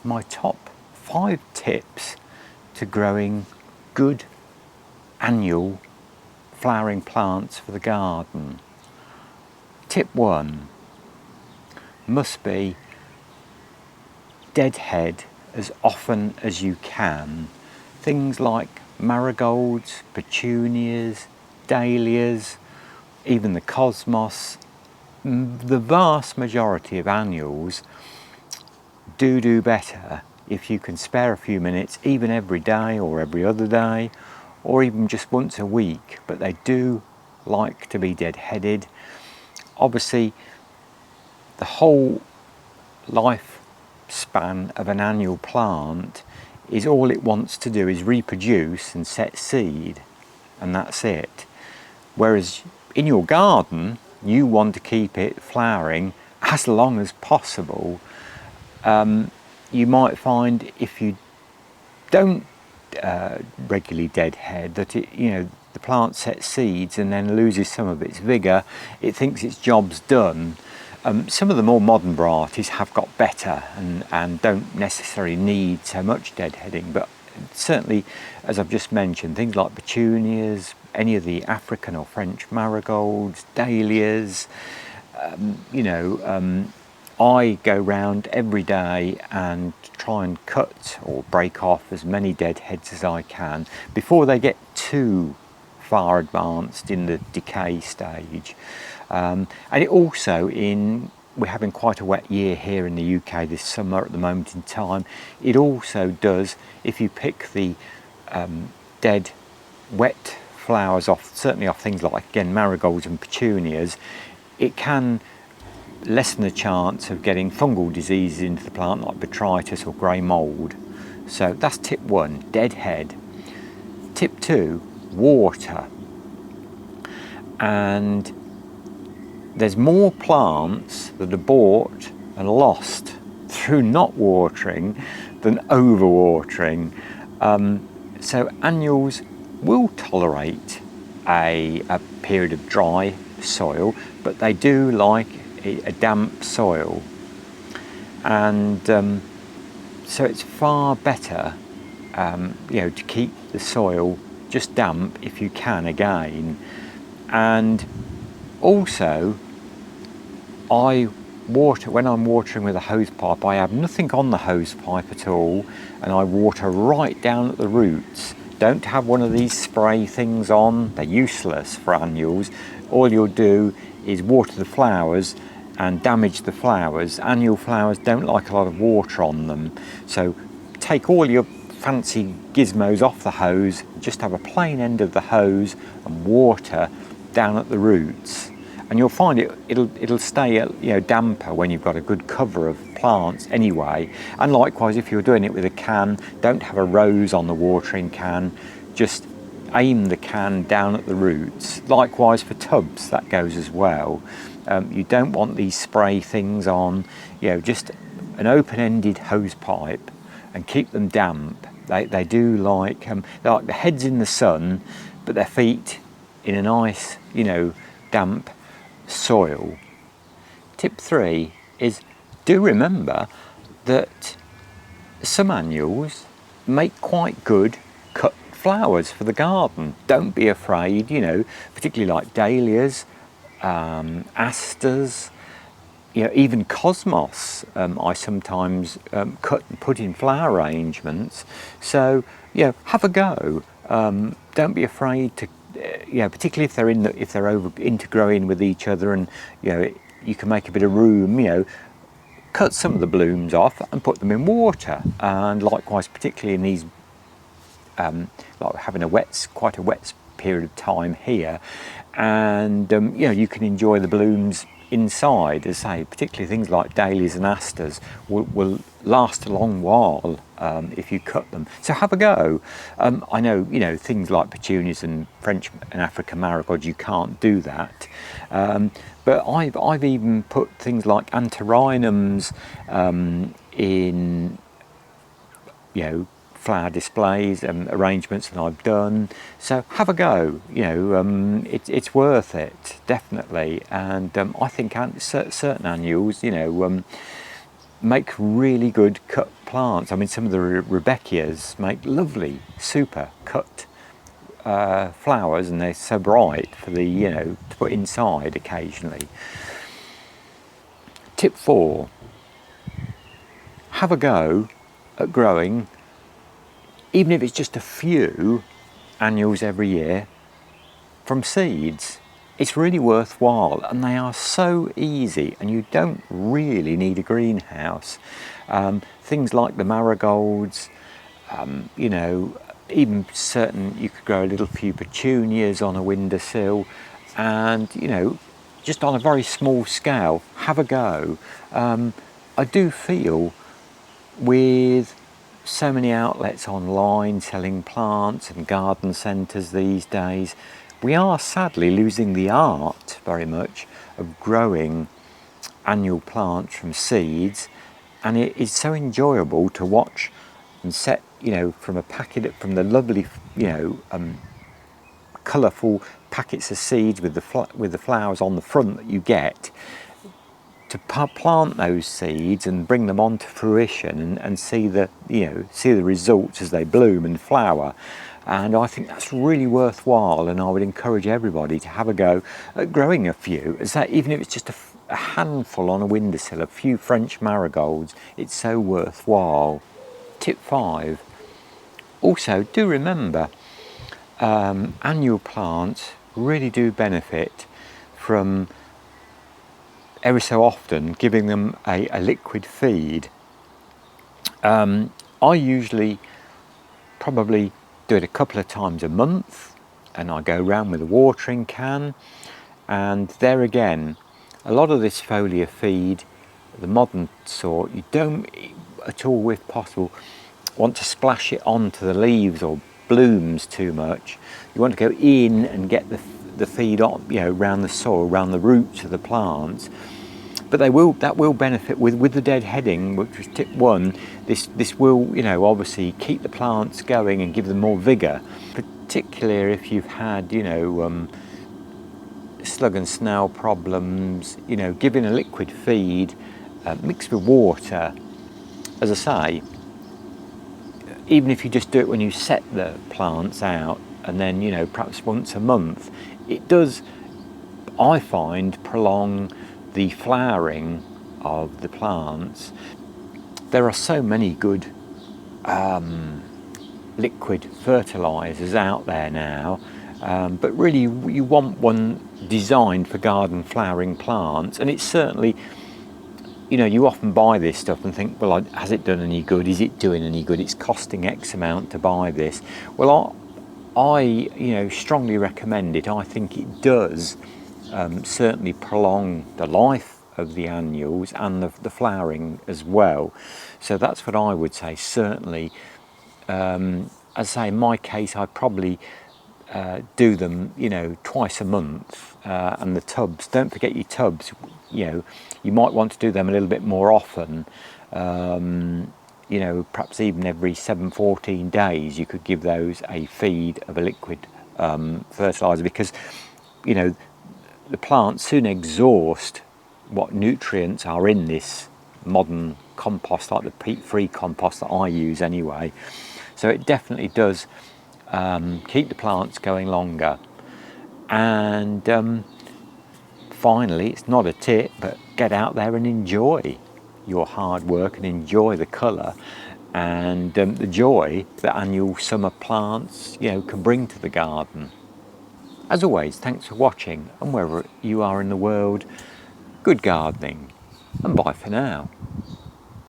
my top 5 tips to growing good annual flowering plants for the garden. Tip 1 must be deadhead as often as you can. Things like marigolds, petunias, dahlias, even the cosmos. The vast majority of annuals do better if you can spare a few minutes, even every day or every other day, or even just once a week, but they do like to be deadheaded. Obviously, the whole lifespan of an annual plant is all it wants to do is reproduce and set seed, and that's it. Whereas in your garden, you want to keep it flowering as long as possible. You might find if you don't regularly deadhead that the plant sets seeds and then loses some of its vigour. It thinks its job's done. Some of the more modern varieties have got better and don't necessarily need so much deadheading, but certainly, as I've just mentioned, things like petunias, any of the African or French marigolds, dahlias, I go round every day and try and cut or break off as many deadheads as I can before they get too far advanced in the decay stage. And it also, we're having quite a wet year here in the UK this summer at the moment in time. It also does, if you pick the dead wet flowers off, certainly off things like, again, marigolds and petunias, it can lessen the chance of getting fungal diseases into the plant like botrytis or grey mould. So that's tip 1, deadhead. Tip 2, water. And there's more plants that are bought and lost through not watering than overwatering. So annuals will tolerate a period of dry soil, but they do like a damp soil, and so it's far better to keep the soil just damp if you can again. And also, when I'm watering with a hose pipe, I have nothing on the hose pipe at all, and I water right down at the roots. Don't have one of these spray things on, they're useless for annuals. All you'll do is water the flowers and damage the flowers. Annual flowers don't like a lot of water on them, so take all your fancy gizmos off the hose, just have a plain end of the hose and water down at the roots, and you'll find it'll stay damper when you've got a good cover of plants anyway. And likewise, if you're doing it with a can, don't have a rose on the watering can, just aim the can down at the roots. Likewise for tubs, that goes as well. You don't want these spray things on, just an open-ended hose pipe and keep them damp. They do like, they're like the heads in the sun, but their feet in a nice, damp soil. Tip 3 is, do remember that some annuals make quite good cut flowers for the garden. Don't be afraid, particularly like dahlias, asters, even cosmos. I sometimes cut and put in flower arrangements. So have a go. Don't be afraid to, particularly if they're intergrowing with each other, and you can make a bit of room. Cut some of the blooms off and put them in water. And likewise, particularly in these, like having quite a wet period of time here, and you can enjoy the blooms inside. As I say, particularly things like dahlias and asters will last a long while if you cut them. So have a go. I know things like petunias and French and African marigolds, you can't do that, but I've even put things like antirrhinums in flower displays and arrangements that I've done. So have a go. It's worth it, definitely. And I think certain annuals make really good cut plants. I mean, some of the Rebecchias make lovely, super cut flowers, and they're so bright for the, you know, to put inside occasionally. Tip 4, have a go at growing, even if it's just a few annuals every year, from seeds. It's really worthwhile, and they are so easy, and you don't really need a greenhouse. Things like the marigolds, you know, even certain, you could grow a little few petunias on a windowsill, and, you know, just on a very small scale, have a go. I do feel with so many outlets online selling plants and garden centres these days, we are sadly losing the art very much of growing annual plants from seeds, and it is so enjoyable to watch and set, you know, from a packet, from the lovely, you know, colourful packets of seeds with the flowers on the front that you get, to plant those seeds and bring them on to fruition, and see the, you know, see the results as they bloom and flower. And I think that's really worthwhile, and I would encourage everybody to have a go at growing a few, as that, even if it's just a handful on a windowsill, a few French marigolds, it's so worthwhile. Tip 5, also do remember, annual plants really do benefit from ever so often giving them a liquid feed. I usually probably do it a couple of times a month, and I go around with a watering can, and there again, a lot of this foliar feed, the modern sort, you don't at all, if possible, want to splash it onto the leaves or blooms too much. You want to go in and get the feed on, you know, around the soil, around the roots of the plants. But that will benefit with the deadheading, which was tip 1. This will, you know, obviously keep the plants going and give them more vigour, particularly if you've had, you know, slug and snail problems. You know, giving a liquid feed mixed with water, as I say, even if you just do it when you set the plants out, and then, you know, perhaps once a month, it does, I find, prolong the flowering of the plants. There are so many good liquid fertilisers out there now, but really you want one designed for garden flowering plants. And it's certainly, you know, you often buy this stuff and think, well, has it done any good? Is it doing any good? It's costing X amount to buy this. Well, I you know, strongly recommend it. I think it does certainly prolong the life of the annuals and the flowering as well. So that's what I would say, certainly. As I say, in my case, I probably do them, you know, twice a month. And the tubs, don't forget your tubs, you know, you might want to do them a little bit more often. You know, perhaps even every 14 days you could give those a feed of a liquid fertiliser, because, you know, the plants soon exhaust what nutrients are in this modern compost, like the peat-free compost that I use anyway. So it definitely does keep the plants going longer. And finally, it's not a tip, but get out there and enjoy your hard work and enjoy the colour and the joy that annual summer plants, you know, can bring to the garden. As always, thanks for watching, and wherever you are in the world, good gardening, and bye for now.